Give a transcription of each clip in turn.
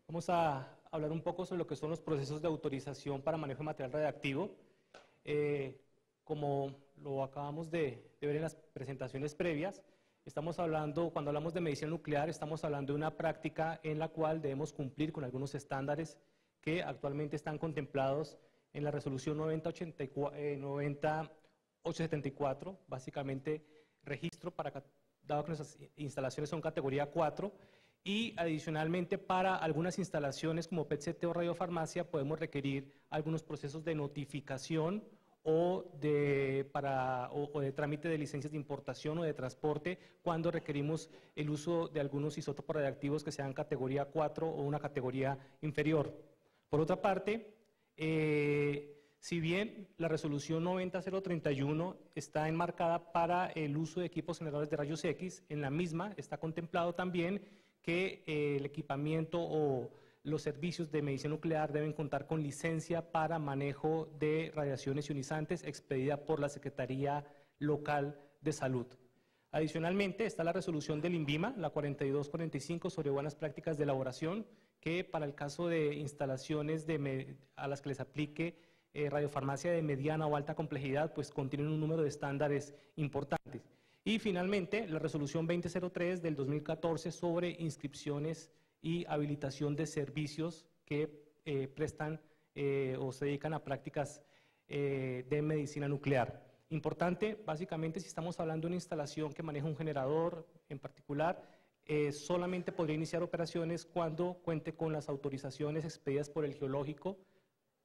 Vamos a hablar un poco sobre lo que son los procesos de autorización para manejo de material radiactivo. Como lo acabamos de ver en las presentaciones previas, estamos hablando, cuando hablamos de medicina nuclear, estamos hablando de una práctica en la cual debemos cumplir con algunos estándares que actualmente están contemplados en la resolución 90874, básicamente registro dado que nuestras instalaciones son categoría 4, y adicionalmente para algunas instalaciones como PET-CT o radiofarmacia podemos requerir algunos procesos de notificación o de trámite de licencias de importación o de transporte cuando requerimos el uso de algunos isótopos radiactivos que sean categoría 4 o una categoría inferior. Por otra parte, si bien la resolución 90031 está enmarcada para el uso de equipos generadores de rayos X, en la misma está contemplado también que el equipamiento o los servicios de medicina nuclear deben contar con licencia para manejo de radiaciones ionizantes expedida por la Secretaría Local de Salud. Adicionalmente está la resolución del INVIMA, la 4245, sobre buenas prácticas de elaboración, que para el caso de instalaciones a las que les aplique radiofarmacia de mediana o alta complejidad, pues contienen un número de estándares importantes. Y finalmente, la resolución 2003 del 2014 sobre inscripciones y habilitación de servicios que prestan o se dedican a prácticas de medicina nuclear. Importante, básicamente, si estamos hablando de una instalación que maneja un generador en particular, solamente podría iniciar operaciones cuando cuente con las autorizaciones expedidas por el geológico,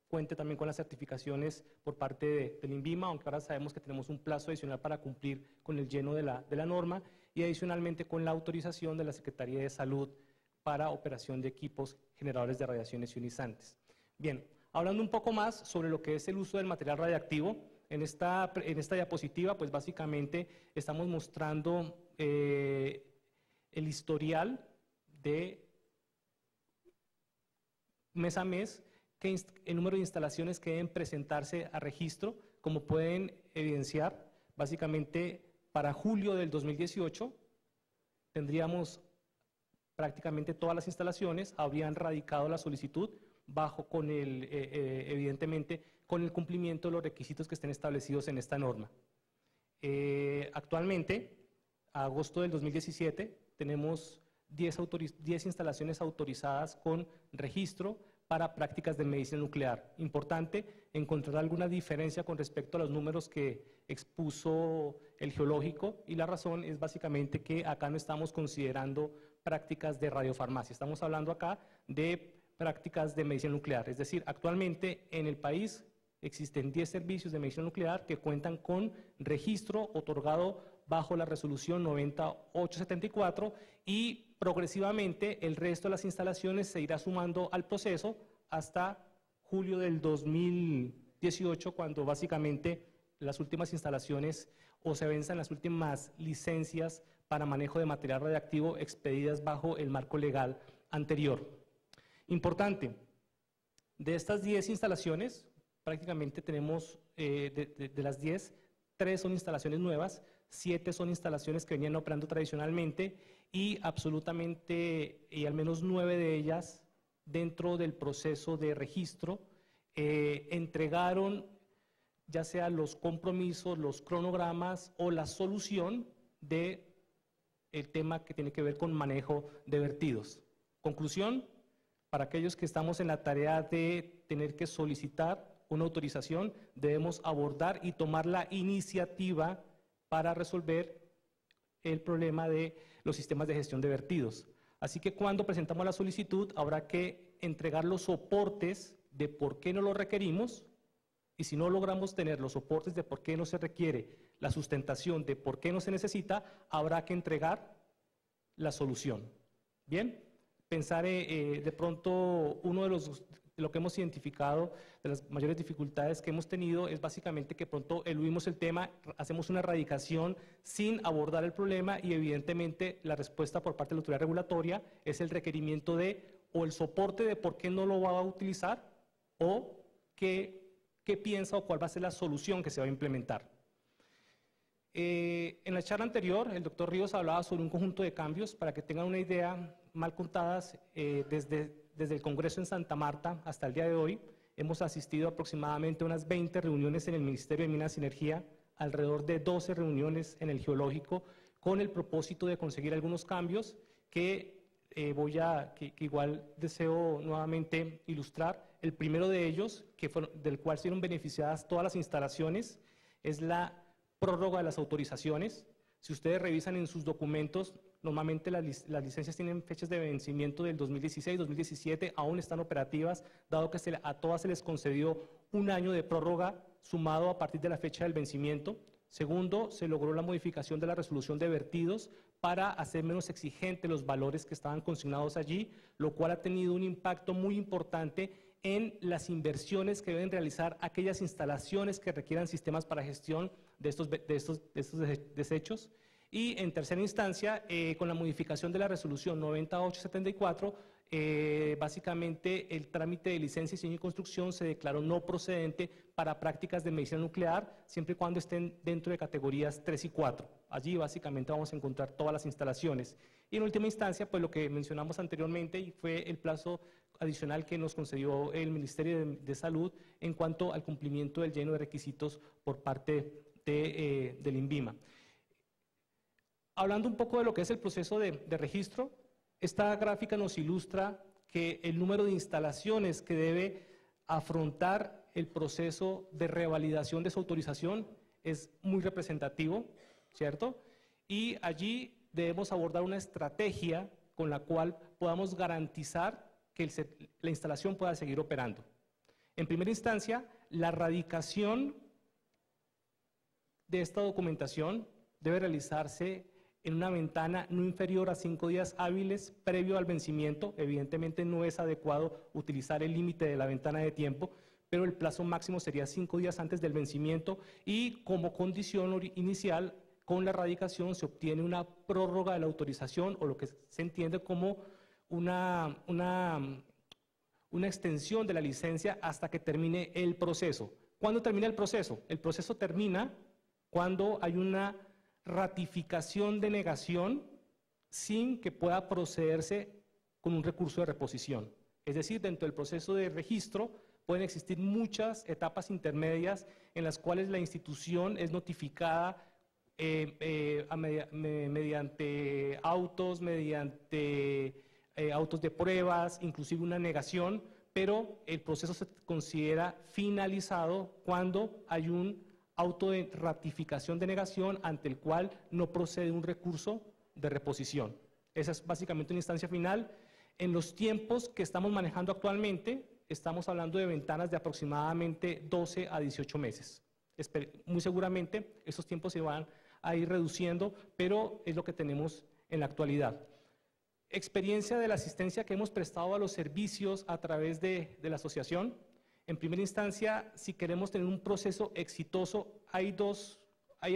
cuente también con las certificaciones por parte del INVIMA, aunque ahora sabemos que tenemos un plazo adicional para cumplir con el lleno de la norma, y adicionalmente con la autorización de la Secretaría de Salud para operación de equipos generadores de radiaciones ionizantes. Bien, hablando un poco más sobre lo que es el uso del material radiactivo, en esta diapositiva, pues básicamente estamos mostrando el historial de mes a mes, el número de instalaciones que deben presentarse a registro. Como pueden evidenciar, básicamente para julio del 2018 tendríamos prácticamente todas las instalaciones, habrían radicado la solicitud evidentemente con el cumplimiento de los requisitos que estén establecidos en esta norma. Actualmente, a agosto del 2017, tenemos 10 instalaciones autorizadas con registro para prácticas de medicina nuclear. Importante encontrar alguna diferencia con respecto a los números que expuso el geológico, y la razón es básicamente que acá no estamos considerando prácticas de radiofarmacia, estamos hablando acá de prácticas de medicina nuclear. Es decir, actualmente en el país existen 10 servicios de medicina nuclear que cuentan con registro otorgado bajo la resolución 90874, y progresivamente el resto de las instalaciones se irá sumando al proceso hasta julio del 2018, cuando básicamente las últimas instalaciones o se venzan las últimas licencias para manejo de material radiactivo expedidas bajo el marco legal anterior. Importante, de estas 10 instalaciones, prácticamente tenemos de las 10, 3 son instalaciones nuevas, 7 son instalaciones que venían operando tradicionalmente, y absolutamente, y al menos 9 de ellas, dentro del proceso de registro, entregaron ya sea los compromisos, los cronogramas o la solución del tema que tiene que ver con manejo de vertidos. Conclusión, para aquellos que estamos en la tarea de tener que solicitar una autorización, debemos abordar y tomar la iniciativa para resolver el problema de los sistemas de gestión de vertidos. Así que cuando presentamos la solicitud habrá que entregar los soportes de por qué no lo requerimos, y si no logramos tener los soportes de por qué no se requiere, la sustentación de por qué no se necesita, habrá que entregar la solución. Bien, pensar de pronto lo que hemos identificado de las mayores dificultades que hemos tenido es básicamente que pronto eluimos el tema, hacemos una erradicación sin abordar el problema, y evidentemente la respuesta por parte de la autoridad regulatoria es el requerimiento de o el soporte de por qué no lo va a utilizar, o qué qué piensa o cuál va a ser la solución que se va a implementar. En la charla anterior, el doctor Ríos hablaba sobre un conjunto de cambios. Para que tengan una idea, mal contadas, desde el Congreso en Santa Marta hasta el día de hoy, hemos asistido aproximadamente a unas 20 reuniones en el Ministerio de Minas y Energía, alrededor de 12 reuniones en el Geológico, con el propósito de conseguir algunos cambios que igual deseo nuevamente ilustrar. El primero de ellos, del cual fueron beneficiadas todas las instalaciones, es la prórroga de las autorizaciones. Si ustedes revisan en sus documentos, normalmente las licencias tienen fechas de vencimiento del 2016, 2017, aún están operativas, dado que a todas se les concedió un año de prórroga sumado a partir de la fecha del vencimiento. Segundo, se logró la modificación de la resolución de vertidos para hacer menos exigentes los valores que estaban consignados allí, lo cual ha tenido un impacto muy importante en las inversiones que deben realizar aquellas instalaciones que requieran sistemas para gestión de estos desechos. Y en tercera instancia, con la modificación de la resolución 9874, básicamente el trámite de licencia, diseño y construcción se declaró no procedente para prácticas de medicina nuclear, siempre y cuando estén dentro de categorías 3 y 4. Allí básicamente vamos a encontrar todas las instalaciones. Y en última instancia, pues lo que mencionamos anteriormente, y fue el plazo adicional que nos concedió el Ministerio de Salud en cuanto al cumplimiento del lleno de requisitos por parte del INVIMA. Hablando un poco de lo que es el proceso de registro, esta gráfica nos ilustra que el número de instalaciones que debe afrontar el proceso de revalidación de su autorización es muy representativo, ¿cierto? Y allí debemos abordar una estrategia con la cual podamos garantizar que la instalación pueda seguir operando. En primera instancia, la erradicación de esta documentación debe realizarse en una ventana no inferior a 5 días hábiles previo al vencimiento. Evidentemente no es adecuado utilizar el límite de la ventana de tiempo, pero el plazo máximo sería 5 días antes del vencimiento, y como condición inicial, con la erradicación se obtiene una prórroga de la autorización, o lo que se entiende como una extensión de la licencia hasta que termine el proceso. ¿Cuándo termina el proceso? El proceso termina cuando hay una ratificación de negación sin que pueda procederse con un recurso de reposición. Es decir, dentro del proceso de registro pueden existir muchas etapas intermedias en las cuales la institución es notificada mediante autos, autos de pruebas, inclusive una negación, pero el proceso se considera finalizado cuando hay un auto de ratificación de negación ante el cual no procede un recurso de reposición. Esa es básicamente una instancia final. En los tiempos que estamos manejando actualmente, estamos hablando de ventanas de aproximadamente 12 a 18 meses. Muy seguramente esos tiempos se van a ir reduciendo, pero es lo que tenemos en la actualidad. Experiencia de la asistencia que hemos prestado a los servicios a través de la asociación. En primera instancia, si queremos tener un proceso exitoso, hay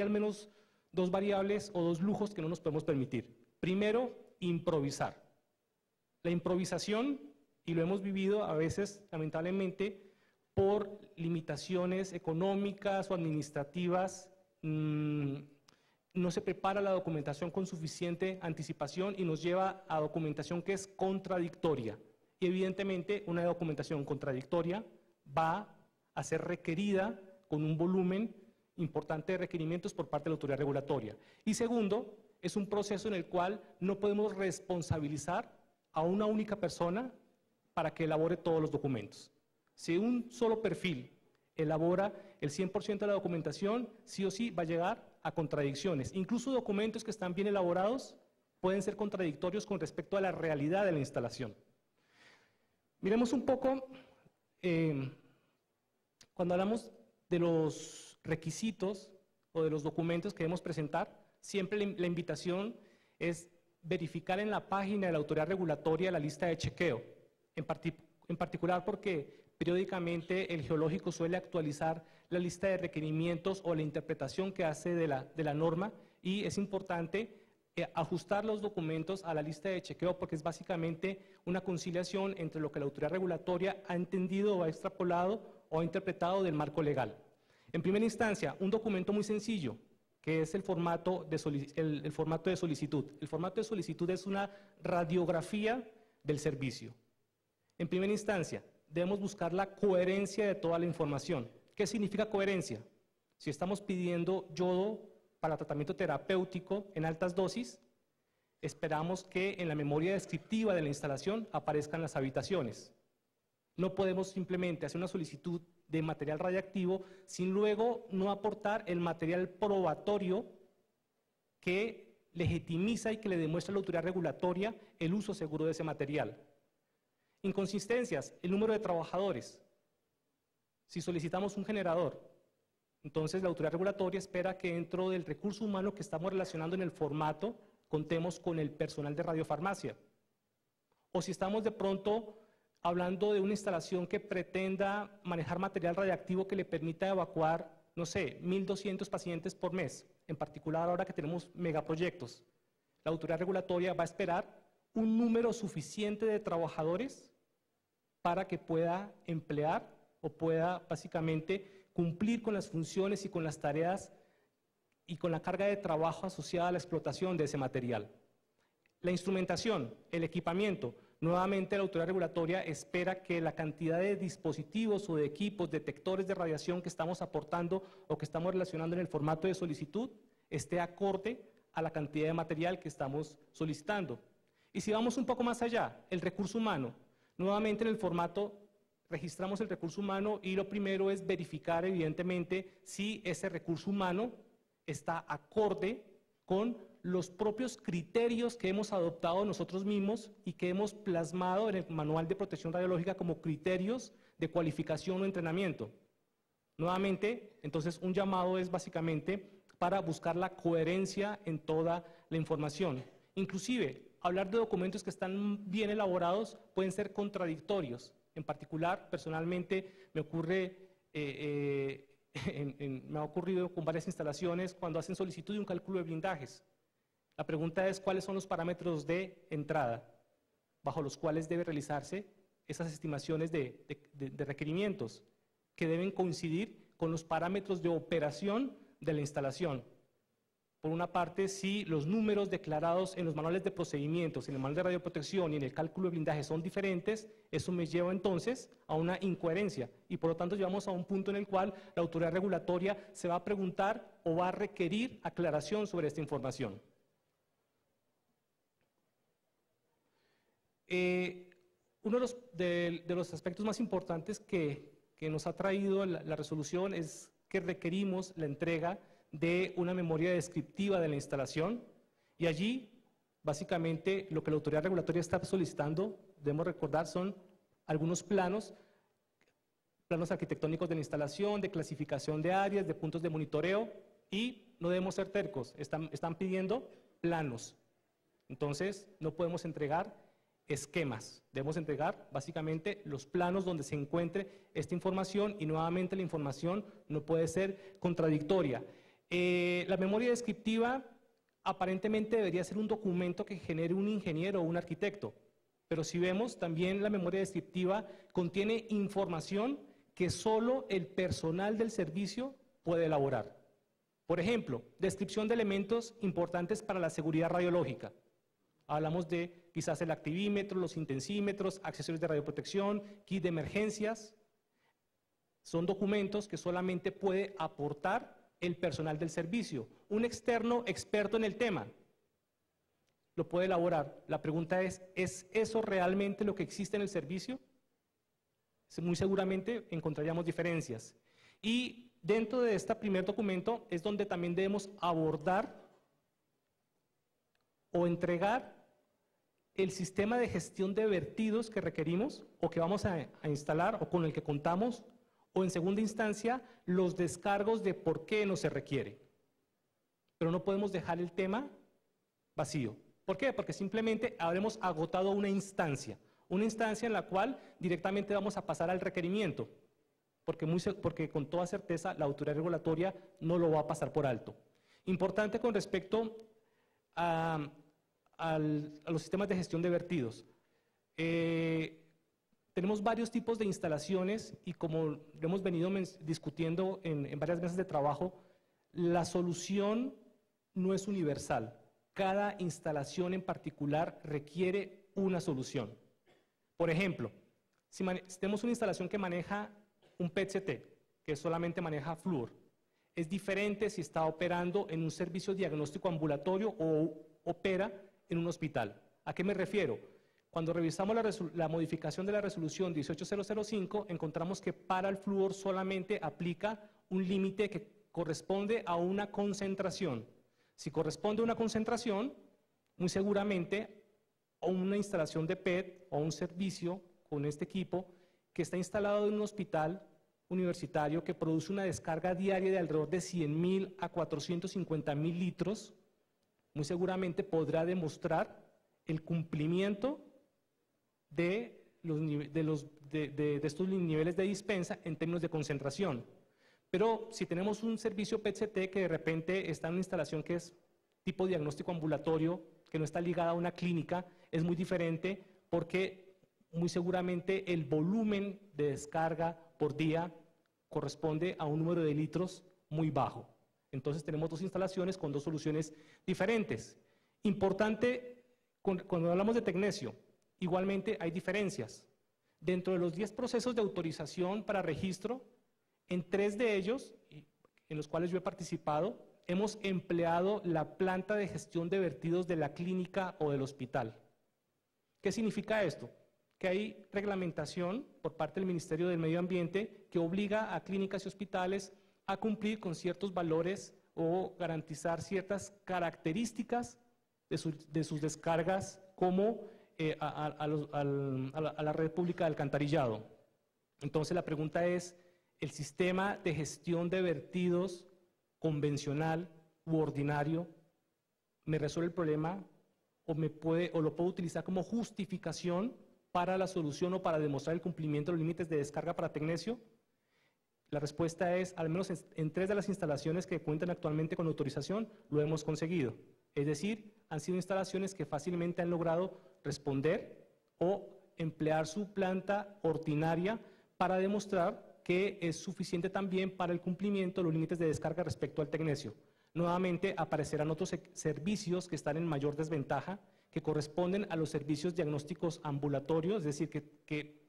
al menos dos variables o dos lujos que no nos podemos permitir. Primero, improvisar. La improvisación, y lo hemos vivido a veces, lamentablemente, por limitaciones económicas o administrativas, no se prepara la documentación con suficiente anticipación y nos lleva a documentación que es contradictoria. Y evidentemente, una documentación contradictoria va a ser requerida con un volumen importante de requerimientos por parte de la autoridad regulatoria. Y segundo, es un proceso en el cual no podemos responsabilizar a una única persona para que elabore todos los documentos. Si un solo perfil elabora el 100% de la documentación, sí o sí va a llegar a contradicciones. Incluso documentos que están bien elaborados pueden ser contradictorios con respecto a la realidad de la instalación. Miremos un poco, cuando hablamos de los requisitos o de los documentos que debemos presentar, siempre la invitación es verificar en la página de la autoridad regulatoria la lista de chequeo, en particular porque periódicamente el geológico suele actualizar la lista de requerimientos o la interpretación que hace de la norma, y es importante ajustar los documentos a la lista de chequeo, porque es básicamente una conciliación entre lo que la autoridad regulatoria ha entendido o ha extrapolado o interpretado del marco legal. En primera instancia, un documento muy sencillo, que es el formato de solicitud. El formato de solicitud es una radiografía del servicio. En primera instancia, debemos buscar la coherencia de toda la información. ¿Qué significa coherencia? Si estamos pidiendo yodo para tratamiento terapéutico en altas dosis, esperamos que en la memoria descriptiva de la instalación aparezcan las habitaciones. No podemos simplemente hacer una solicitud de material radiactivo sin luego no aportar el material probatorio que legitimiza y que le demuestra a la autoridad regulatoria el uso seguro de ese material. Inconsistencias, el número de trabajadores. Si solicitamos un generador, entonces la autoridad regulatoria espera que dentro del recurso humano que estamos relacionando en el formato contemos con el personal de radiofarmacia. O si estamos de pronto hablando de una instalación que pretenda manejar material radiactivo que le permita evacuar, no sé, 1.200 pacientes por mes, en particular ahora que tenemos megaproyectos. La autoridad regulatoria va a esperar un número suficiente de trabajadores para que pueda emplear o pueda básicamente cumplir con las funciones y con las tareas y con la carga de trabajo asociada a la explotación de ese material. La instrumentación, el equipamiento. Nuevamente la autoridad regulatoria espera que la cantidad de dispositivos o de equipos, detectores de radiación que estamos aportando o que estamos relacionando en el formato de solicitud esté acorde a la cantidad de material que estamos solicitando. Y si vamos un poco más allá, el recurso humano. Nuevamente en el formato registramos el recurso humano y lo primero es verificar evidentemente si ese recurso humano está acorde con los propios criterios que hemos adoptado nosotros mismos y que hemos plasmado en el Manual de Protección Radiológica como criterios de cualificación o entrenamiento. Nuevamente, entonces un llamado es básicamente para buscar la coherencia en toda la información. Inclusive, hablar de documentos que están bien elaborados pueden ser contradictorios. En particular, personalmente me ha ocurrido con varias instalaciones cuando hacen solicitud de un cálculo de blindajes. La pregunta es cuáles son los parámetros de entrada bajo los cuales debe realizarse esas estimaciones de requerimientos que deben coincidir con los parámetros de operación de la instalación. Por una parte, si los números declarados en los manuales de procedimientos, en el manual de radioprotección y en el cálculo de blindaje son diferentes, eso me lleva entonces a una incoherencia y por lo tanto llegamos a un punto en el cual la autoridad regulatoria se va a preguntar o va a requerir aclaración sobre esta información. Uno de los aspectos más importantes que nos ha traído la resolución es que requerimos la entrega de una memoria descriptiva de la instalación y allí básicamente lo que la autoridad regulatoria está solicitando, debemos recordar, son algunos planos arquitectónicos de la instalación, de clasificación de áreas, de puntos de monitoreo y no debemos ser tercos, están pidiendo planos. Entonces no podemos entregar esquemas, debemos entregar básicamente los planos donde se encuentre esta información y nuevamente la información no puede ser contradictoria. La memoria descriptiva aparentemente debería ser un documento que genere un ingeniero o un arquitecto, pero si vemos también la memoria descriptiva contiene información que solo el personal del servicio puede elaborar. Por ejemplo, descripción de elementos importantes para la seguridad radiológica. Hablamos de quizás el activímetro, los intensímetros, accesorios de radioprotección, kit de emergencias. Son documentos que solamente puede aportar el personal del servicio. Un externo experto en el tema lo puede elaborar. La pregunta ¿es eso realmente lo que existe en el servicio? Muy seguramente encontraríamos diferencias. Y dentro de este primer documento es donde también debemos abordar o entregar el sistema de gestión de vertidos que requerimos o que vamos a instalar o con el que contamos, o en segunda instancia los descargos de por qué no se requiere. Pero no podemos dejar el tema vacío. ¿Por qué? Porque simplemente habremos agotado una instancia en la cual directamente vamos a pasar al requerimiento, porque con toda certeza la autoridad regulatoria no lo va a pasar por alto. Importante con respecto a los sistemas de gestión de vertidos. Tenemos varios tipos de instalaciones y como lo hemos venido discutiendo en varias mesas de trabajo, la solución no es universal. Cada instalación en particular requiere una solución. Por ejemplo, si tenemos una instalación que maneja un PET-CT, que solamente maneja flúor, es diferente si está operando en un servicio diagnóstico ambulatorio o opera en un hospital. ¿A qué me refiero? Cuando revisamos la modificación de la resolución 18005, encontramos que para el flúor solamente aplica un límite que corresponde a una concentración. Si corresponde a una concentración, muy seguramente una instalación de PET o un servicio con este equipo que está instalado en un hospital universitario que produce una descarga diaria de alrededor de 100.000 a 450.000 litros, muy seguramente podrá demostrar el cumplimiento de estos niveles de dispensa en términos de concentración. Pero si tenemos un servicio PET-CT que de repente está en una instalación que es tipo diagnóstico ambulatorio, que no está ligada a una clínica, es muy diferente porque muy seguramente el volumen de descarga por día corresponde a un número de litros muy bajo. Entonces tenemos dos instalaciones con dos soluciones diferentes. Importante, cuando hablamos de Tecnesio, igualmente hay diferencias. Dentro de los 10 procesos de autorización para registro, en 3 de ellos, en los cuales yo he participado, hemos empleado la planta de gestión de vertidos de la clínica o del hospital. ¿Qué significa esto? Que hay reglamentación por parte del Ministerio del Medio Ambiente que obliga a clínicas y hospitales a cumplir con ciertos valores o garantizar ciertas características de sus descargas como a la red pública de alcantarillado. Entonces la pregunta es, ¿el sistema de gestión de vertidos convencional u ordinario me resuelve el problema o lo puedo utilizar como justificación para la solución o para demostrar el cumplimiento de los límites de descarga para Tecnesio? La respuesta es, al menos en 3 de las instalaciones que cuentan actualmente con autorización, lo hemos conseguido. Es decir, han sido instalaciones que fácilmente han logrado responder o emplear su planta ordinaria para demostrar que es suficiente también para el cumplimiento de los límites de descarga respecto al Tecnesio. Nuevamente aparecerán otros servicios que están en mayor desventaja, que corresponden a los servicios diagnósticos ambulatorios, es decir, que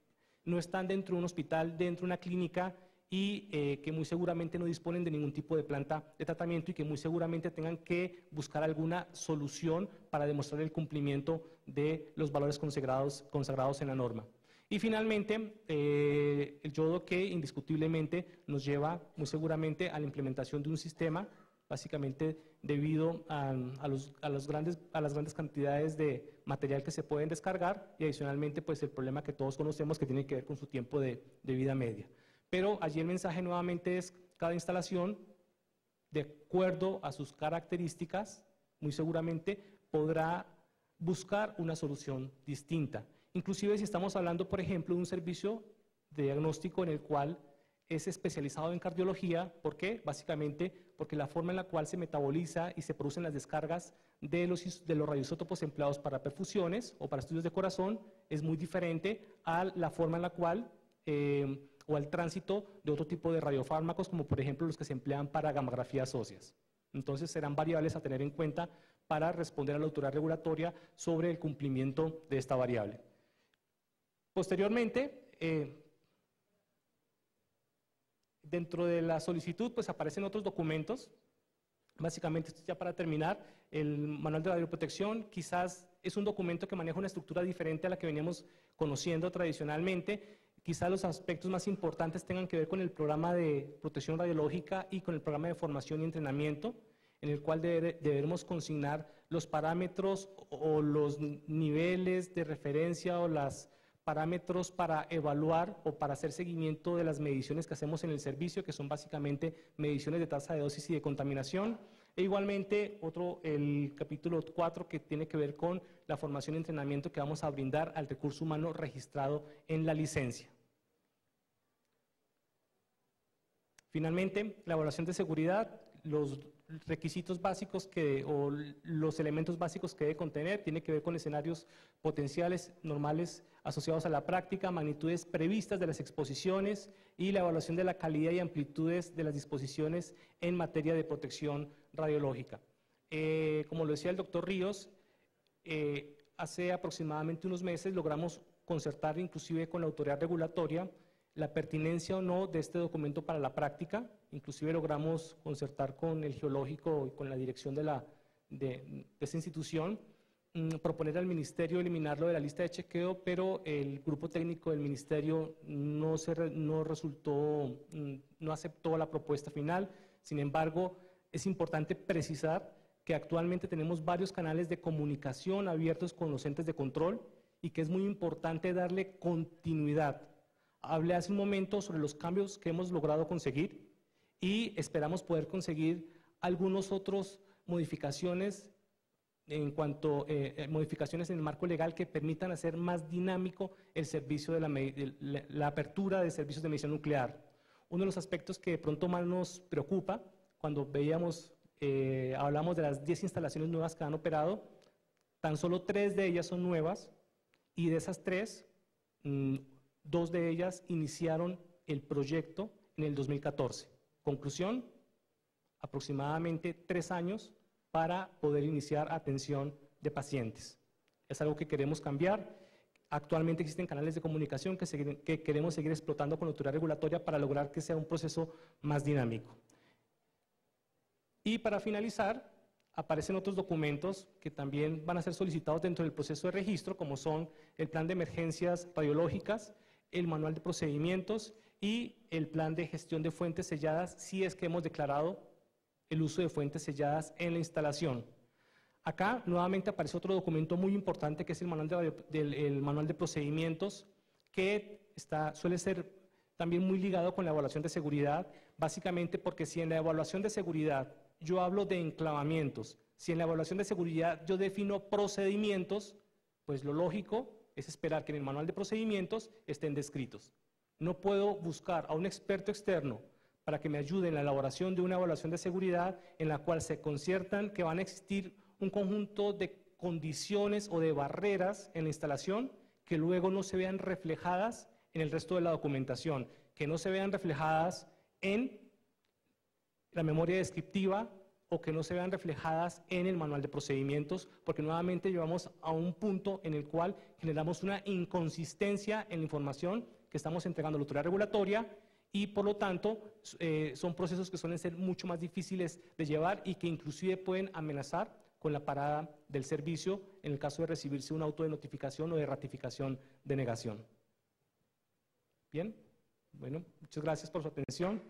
no están dentro de un hospital, dentro de una clínica y que muy seguramente no disponen de ningún tipo de planta de tratamiento y que muy seguramente tengan que buscar alguna solución para demostrar el cumplimiento de los valores consagrados en la norma. Y finalmente, el yodo que indiscutiblemente nos lleva muy seguramente a la implementación de un sistema, básicamente debido a las grandes cantidades de material que se pueden descargar y adicionalmente pues el problema que todos conocemos que tiene que ver con su tiempo de vida media. Pero allí el mensaje nuevamente es cada instalación, de acuerdo a sus características, muy seguramente podrá buscar una solución distinta. Inclusive si estamos hablando, por ejemplo, de un servicio de diagnóstico en el cual es especializado en cardiología. ¿Por qué? Básicamente porque la forma en la cual se metaboliza y se producen las descargas de los radioisótopos empleados para perfusiones o para estudios de corazón es muy diferente a la forma en la cual o al tránsito de otro tipo de radiofármacos, como por ejemplo los que se emplean para gamografías óseas. Entonces serán variables a tener en cuenta para responder a la autoridad regulatoria sobre el cumplimiento de esta variable. Posteriormente, dentro de la solicitud pues aparecen otros documentos. Básicamente, esto ya para terminar, el manual de radioprotección quizás es un documento que maneja una estructura diferente a la que veníamos conociendo tradicionalmente. Quizás los aspectos más importantes tengan que ver con el programa de protección radiológica y con el programa de formación y entrenamiento, en el cual debemos consignar los parámetros o los niveles de referencia o los parámetros para evaluar o para hacer seguimiento de las mediciones que hacemos en el servicio, que son básicamente mediciones de tasa de dosis y de contaminación. E igualmente, el capítulo 4, que tiene que ver con la formación y entrenamiento que vamos a brindar al recurso humano registrado en la licencia. Finalmente, la evaluación de seguridad, los requisitos básicos o los elementos básicos que debe contener, tiene que ver con escenarios potenciales normales asociados a la práctica, magnitudes previstas de las exposiciones y la evaluación de la calidad y amplitudes de las disposiciones en materia de protección radiológica. Como lo decía el doctor Ríos, hace aproximadamente unos meses logramos concertar inclusive con la autoridad regulatoria la pertinencia o no de este documento para la práctica. Inclusive logramos concertar con el geológico y con la dirección de esa institución, proponer al ministerio eliminarlo de la lista de chequeo, pero el grupo técnico del ministerio no aceptó la propuesta final. Sin embargo, es importante precisar que actualmente tenemos varios canales de comunicación abiertos con los entes de control y que es muy importante darle continuidad. Hablé hace un momento sobre los cambios que hemos logrado conseguir y esperamos poder conseguir algunos otros modificaciones en cuanto modificaciones en el marco legal que permitan hacer más dinámico el servicio de la apertura de servicios de medición nuclear. Uno de los aspectos que de pronto más nos preocupa cuando hablamos de las 10 instalaciones nuevas que han operado, tan solo 3 de ellas son nuevas y de esas 3, 2 de ellas iniciaron el proyecto en el 2014. Conclusión, aproximadamente 3 años para poder iniciar atención de pacientes. Es algo que queremos cambiar. Actualmente existen canales de comunicación que queremos seguir explotando con la autoridad regulatoria para lograr que sea un proceso más dinámico. Y para finalizar, aparecen otros documentos que también van a ser solicitados dentro del proceso de registro, como son el plan de emergencias radiológicas, el manual de procedimientos y el plan de gestión de fuentes selladas, si es que hemos declarado el uso de fuentes selladas en la instalación. Acá nuevamente aparece otro documento muy importante que es el manual de procedimientos, que suele ser también muy ligado con la evaluación de seguridad, básicamente porque si en la evaluación de seguridad yo hablo de enclavamientos, si en la evaluación de seguridad yo defino procedimientos, pues lo lógico es esperar que en el manual de procedimientos estén descritos. No puedo buscar a un experto externo para que me ayude en la elaboración de una evaluación de seguridad en la cual se conciertan que van a existir un conjunto de condiciones o de barreras en la instalación que luego no se vean reflejadas en el resto de la documentación, que no se vean reflejadas en la memoria descriptiva o que no se vean reflejadas en el manual de procedimientos, porque nuevamente llevamos a un punto en el cual generamos una inconsistencia en la información que estamos entregando a la autoridad regulatoria y por lo tanto son procesos que suelen ser mucho más difíciles de llevar y que inclusive pueden amenazar con la parada del servicio en el caso de recibirse un auto de notificación o de ratificación de negación. Bien, bueno, muchas gracias por su atención.